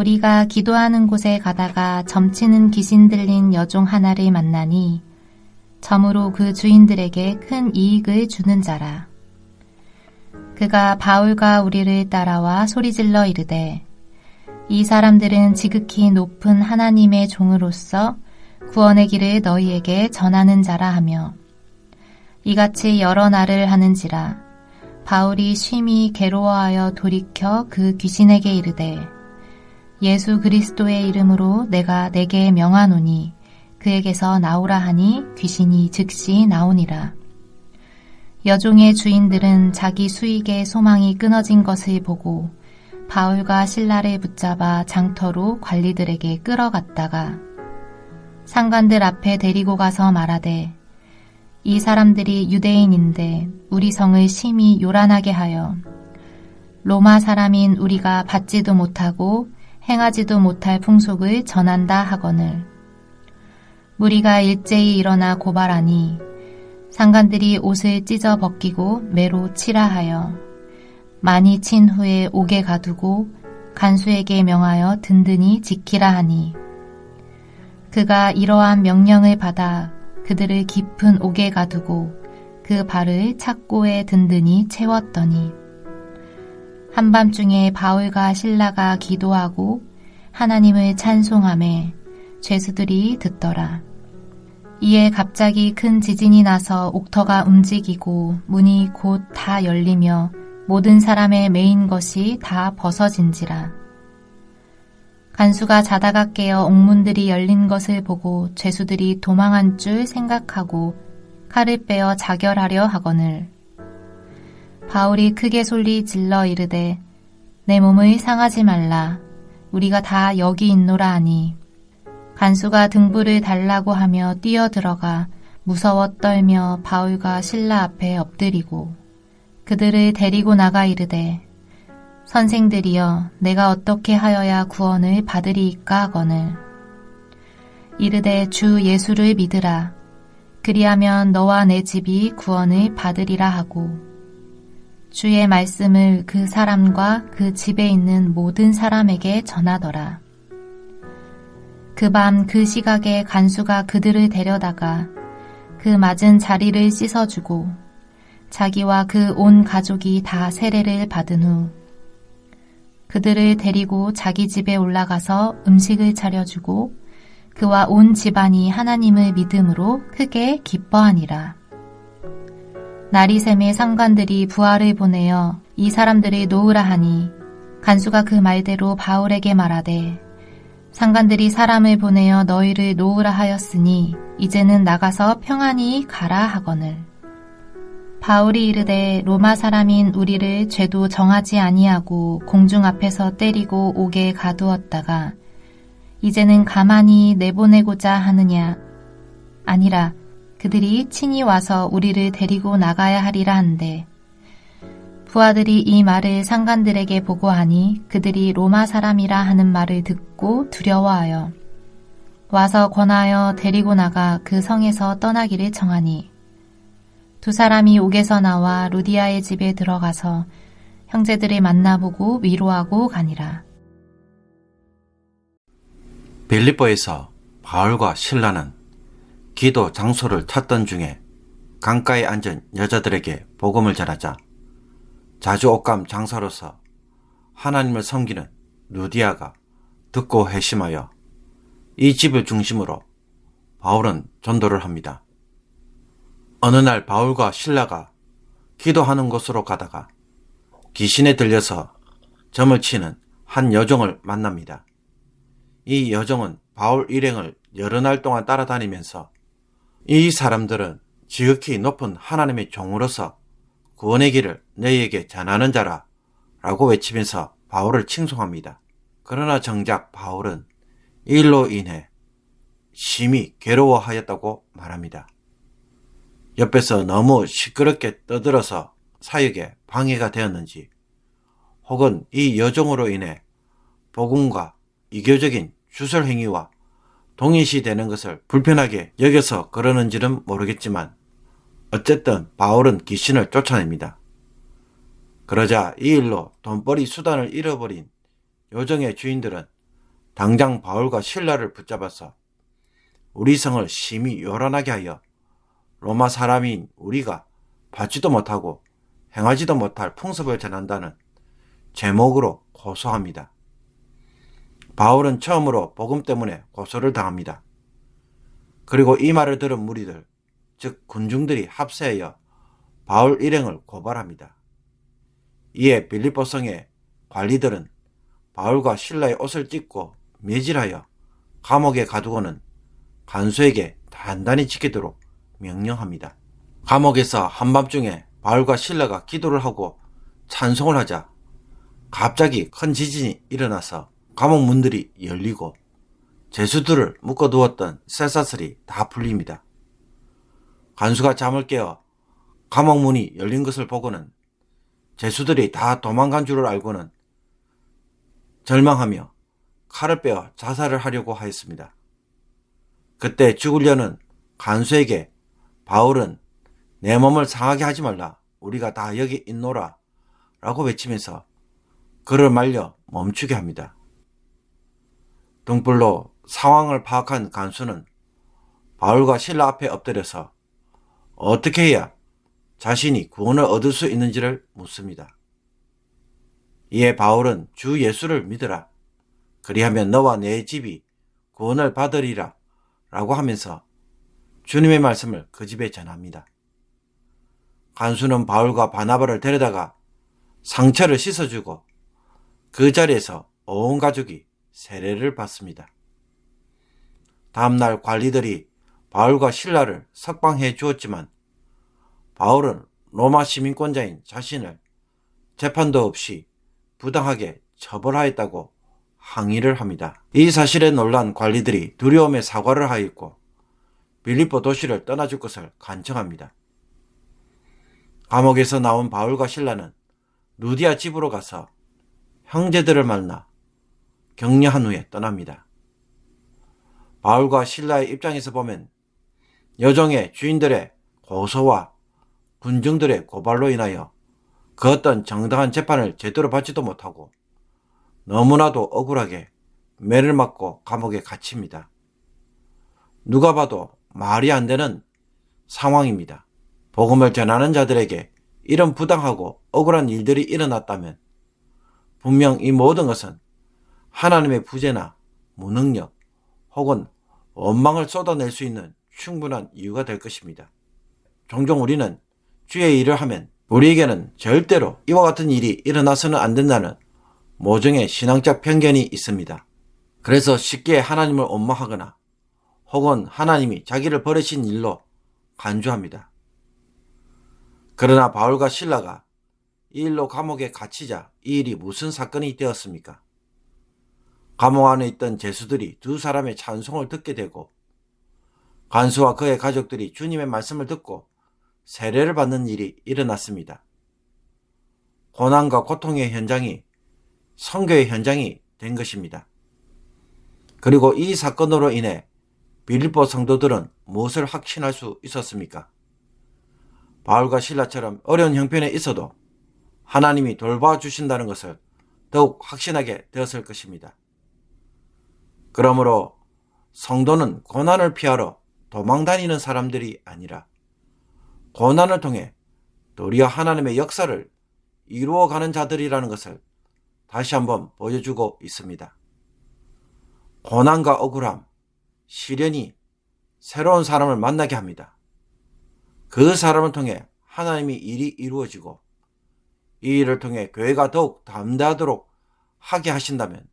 우리가 기도하는 곳에 가다가 점치는 귀신 들린 여종 하나를 만나니 점으로 그 주인들에게 큰 이익을 주는 자라. 그가 바울과 우리를 따라와 소리질러 이르되 이 사람들은 지극히 높은 하나님의 종으로서 구원의 길을 너희에게 전하는 자라 하며 이같이 여러 날을 하는지라. 바울이 심히 괴로워하여 돌이켜 그 귀신에게 이르되 예수 그리스도의 이름으로 내가 내게 명하노니 그에게서 나오라 하니 귀신이 즉시 나오니라. 여종의 주인들은 자기 수익의 소망이 끊어진 것을 보고 바울과 실라를 붙잡아 장터로 관리들에게 끌어갔다가 상관들 앞에 데리고 가서 말하되 이 사람들이 유대인인데 우리 성을 심히 요란하게 하여 로마 사람인 우리가 받지도 못하고 행하지도 못할 풍속을 전한다 하거늘 무리가 일제히 일어나 고발하니 상관들이 옷을 찢어 벗기고 매로 치라 하여 많이 친 후에 옥에 가두고 간수에게 명하여 든든히 지키라 하니 그가 이러한 명령을 받아 그들을 깊은 옥에 가두고 그 발을 착고에 든든히 채웠더니 한밤중에 바울과 실라가 기도하고 하나님을 찬송하매 죄수들이 듣더라. 이에 갑자기 큰 지진이 나서 옥터가 움직이고 문이 곧 다 열리며 모든 사람의 매인 것이 다 벗어진지라. 간수가 자다가 깨어 옥문들이 열린 것을 보고 죄수들이 도망한 줄 생각하고 칼을 빼어 자결하려 하거늘 바울이 크게 솔리 질러 이르되 내 몸을 상하지 말라. 우리가 다 여기 있노라 하니 간수가 등불을 달라고 하며 뛰어들어가 무서워 떨며 바울과 실라 앞에 엎드리고 그들을 데리고 나가 이르되 선생들이여 내가 어떻게 하여야 구원을 받으리이까 하거늘 이르되 주 예수를 믿으라. 그리하면 너와 내 집이 구원을 받으리라 하고 주의 말씀을 그 사람과 그 집에 있는 모든 사람에게 전하더라. 그 밤 그 시각에 간수가 그들을 데려다가 그 맞은 자리를 씻어주고 자기와 그 온 가족이 다 세례를 받은 후 그들을 데리고 자기 집에 올라가서 음식을 차려주고 그와 온 집안이 하나님을 믿음으로 크게 기뻐하니라. 날이 새매 상관들이 부하를 보내어 이 사람들을 놓으라 하니 간수가 그 말대로 바울에게 말하되 상관들이 사람을 보내어 너희를 놓으라 하였으니 이제는 나가서 평안히 가라 하거늘 바울이 이르되 로마 사람인 우리를 죄도 정하지 아니하고 공중 앞에서 때리고 옥에 가두었다가 이제는 가만히 내보내고자 하느냐 아니라 그들이 친히 와서 우리를 데리고 나가야 하리라 한데 부하들이 이 말을 상관들에게 보고하니 그들이 로마 사람이라 하는 말을 듣고 두려워하여 와서 권하여 데리고 나가 그 성에서 떠나기를 청하니 두 사람이 옥에서 나와 루디아의 집에 들어가서 형제들을 만나보고 위로하고 가니라. 빌립보에서 바울과 실라는 기도 장소를 찾던 중에 강가에 앉은 여자들에게 복음을 전하자 자주 옷감 장사로서 하나님을 섬기는 루디아가 듣고 회심하여 이 집을 중심으로 바울은 전도를 합니다. 어느 날 바울과 실라가 기도하는 곳으로 가다가 귀신에 들려서 점을 치는 한 여종을 만납니다. 이 여종은 바울 일행을 여러 날 동안 따라다니면서 이 사람들은 지극히 높은 하나님의 종으로서 구원의 길을 너희에게 전하는 자라 라고 외치면서 바울을 칭송합니다. 그러나 정작 바울은 이 일로 인해 심히 괴로워하였다고 말합니다. 옆에서 너무 시끄럽게 떠들어서 사역에 방해가 되었는지 혹은 이 여종으로 인해 복음과 이교적인 주설 행위와 동일시되는 것을 불편하게 여겨서 그러는지는 모르겠지만 어쨌든 바울은 귀신을 쫓아냅니다. 그러자 이 일로 돈벌이 수단을 잃어버린 요정의 주인들은 당장 바울과 실라를 붙잡아서 우리 성을 심히 요란하게 하여 로마 사람인 우리가 받지도 못하고 행하지도 못할 풍습을 전한다는 제목으로 고소합니다. 바울은 처음으로 복음 때문에 고소를 당합니다. 그리고 이 말을 들은 무리들, 즉 군중들이 합세하여 바울 일행을 고발합니다. 이에 빌립보 성의 관리들은 바울과 실라의 옷을 찢고 매질하여 감옥에 가두고는 간수에게 단단히 지키도록 명령합니다. 감옥에서 한밤중에 바울과 실라가 기도를 하고 찬송을 하자 갑자기 큰 지진이 일어나서 감옥 문들이 열리고 죄수들을 묶어두었던 쇠사슬이 다 풀립니다. 간수가 잠을 깨어 감옥 문이 열린 것을 보고는 죄수들이 다 도망간 줄을 알고는 절망하며 칼을 빼어 자살을 하려고 하였습니다. 그때 죽으려는 간수에게 바울은 내 몸을 상하게 하지 말라, 우리가 다 여기 있노라 라고 외치면서 그를 말려 멈추게 합니다. 등불로 상황을 파악한 간수는 바울과 실라 앞에 엎드려서 어떻게 해야 자신이 구원을 얻을 수 있는지를 묻습니다. 이에 바울은 주 예수를 믿으라, 그리하면 너와 내 집이 구원을 받으리라 라고 하면서 주님의 말씀을 그 집에 전합니다. 간수는 바울과 바나바를 데려다가 상처를 씻어주고 그 자리에서 온 가족이 세례를 받습니다. 다음날 관리들이 바울과 실라를 석방해 주었지만 바울은 로마 시민권자인 자신을 재판도 없이 부당하게 처벌하였다고 항의를 합니다. 이 사실에 놀란 관리들이 두려움에 사과를 하였고 빌립보 도시를 떠나줄 것을 간청합니다. 감옥에서 나온 바울과 실라는 루디아 집으로 가서 형제들을 만나 격려한 후에 떠납니다. 바울과 실라의 입장에서 보면 여종의 주인들의 고소와 군중들의 고발로 인하여 그 어떤 정당한 재판을 제대로 받지도 못하고 너무나도 억울하게 매를 맞고 감옥에 갇힙니다. 누가 봐도 말이 안 되는 상황입니다. 복음을 전하는 자들에게 이런 부당하고 억울한 일들이 일어났다면 분명 이 모든 것은 하나님의 부재나 무능력 혹은 원망을 쏟아낼 수 있는 충분한 이유가 될 것입니다. 종종 우리는 주의 일을 하면 우리에게는 절대로 이와 같은 일이 일어나서는 안 된다는 모종의 신앙적 편견이 있습니다. 그래서 쉽게 하나님을 원망하거나 혹은 하나님이 자기를 버리신 일로 간주합니다. 그러나 바울과 실라가 이 일로 감옥에 갇히자 이 일이 무슨 사건이 되었습니까? 감옥 안에 있던 죄수들이 두 사람의 찬송을 듣게 되고 간수와 그의 가족들이 주님의 말씀을 듣고 세례를 받는 일이 일어났습니다. 고난과 고통의 현장이 선교의 현장이 된 것입니다. 그리고 이 사건으로 인해 빌립보 성도들은 무엇을 확신할 수 있었습니까? 바울과 실라처럼 어려운 형편에 있어도 하나님이 돌봐주신다는 것을 더욱 확신하게 되었을 것입니다. 그러므로 성도는 고난을 피하러 도망다니는 사람들이 아니라 고난을 통해 도리어 하나님의 역사를 이루어가는 자들이라는 것을 다시 한번 보여주고 있습니다. 고난과 억울함, 시련이 새로운 사람을 만나게 합니다. 그 사람을 통해 하나님의 일이 이루어지고 이 일을 통해 교회가 더욱 담대하도록 하게 하신다면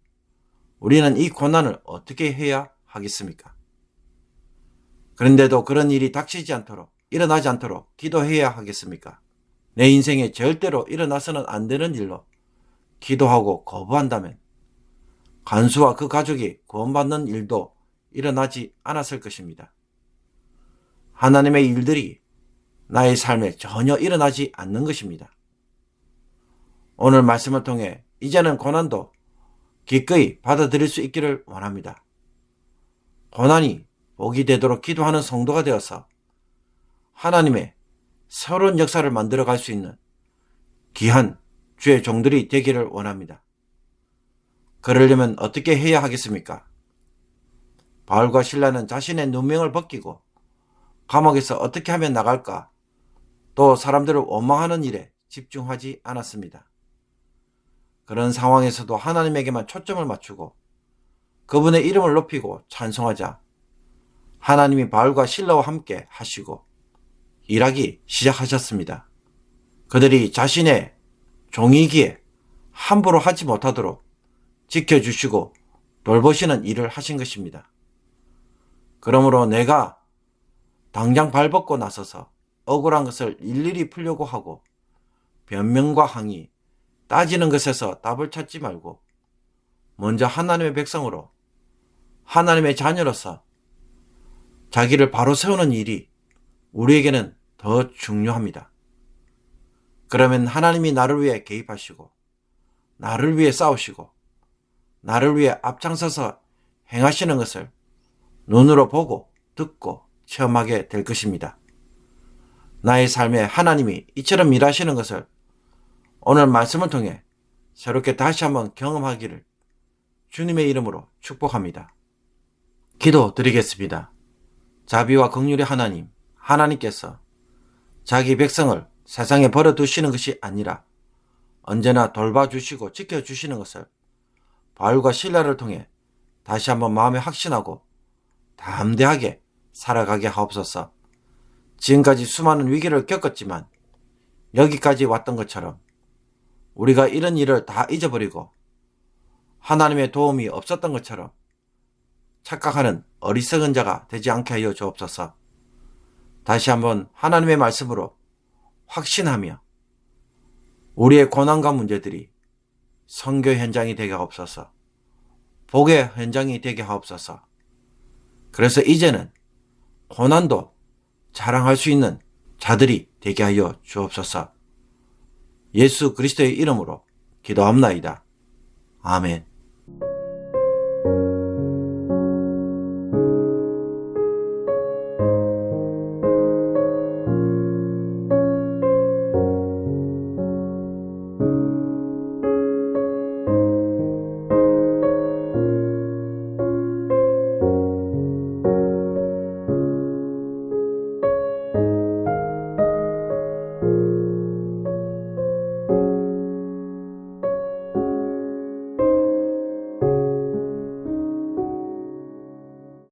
우리는 이 고난을 어떻게 해야 하겠습니까? 그런데도 그런 일이 닥치지 않도록, 일어나지 않도록 기도해야 하겠습니까? 내 인생에 절대로 일어나서는 안 되는 일로 기도하고 거부한다면 간수와 그 가족이 구원받는 일도 일어나지 않았을 것입니다. 하나님의 일들이 나의 삶에 전혀 일어나지 않는 것입니다. 오늘 말씀을 통해 이제는 고난도 기꺼이 받아들일 수 있기를 원합니다. 고난이 복이 되도록 기도하는 성도가 되어서 하나님의 새로운 역사를 만들어갈 수 있는 귀한 주의 종들이 되기를 원합니다. 그러려면 어떻게 해야 하겠습니까? 바울과 실라는 자신의 누명을 벗기고 감옥에서 어떻게 하면 나갈까, 또 사람들을 원망하는 일에 집중하지 않았습니다. 그런 상황에서도 하나님에게만 초점을 맞추고 그분의 이름을 높이고 찬송하자 하나님이 바울과 실라와 함께 하시고 일하기 시작하셨습니다. 그들이 자신의 종이기에 함부로 하지 못하도록 지켜주시고 돌보시는 일을 하신 것입니다. 그러므로 내가 당장 발벗고 나서서 억울한 것을 일일이 풀려고 하고 변명과 항의, 따지는 것에서 답을 찾지 말고 먼저 하나님의 백성으로, 하나님의 자녀로서 자기를 바로 세우는 일이 우리에게는 더 중요합니다. 그러면 하나님이 나를 위해 개입하시고 나를 위해 싸우시고 나를 위해 앞장서서 행하시는 것을 눈으로 보고 듣고 체험하게 될 것입니다. 나의 삶에 하나님이 이처럼 일하시는 것을 오늘 말씀을 통해 새롭게 다시 한번 경험하기를 주님의 이름으로 축복합니다. 기도 드리겠습니다. 자비와 긍휼의 하나님, 하나님께서 자기 백성을 세상에 버려두시는 것이 아니라 언제나 돌봐주시고 지켜주시는 것을 바울과 실라를 통해 다시 한번 마음에 확신하고 담대하게 살아가게 하옵소서. 지금까지 수많은 위기를 겪었지만 여기까지 왔던 것처럼 우리가 이런 일을 다 잊어버리고 하나님의 도움이 없었던 것처럼 착각하는 어리석은 자가 되지 않게 하여 주옵소서. 다시 한번 하나님의 말씀으로 확신하며 우리의 고난과 문제들이 선교 현장이 되게 하옵소서. 복의 현장이 되게 하옵소서. 그래서 이제는 고난도 자랑할 수 있는 자들이 되게 하여 주옵소서. 예수 그리스도의 이름으로 기도합나이다. 아멘.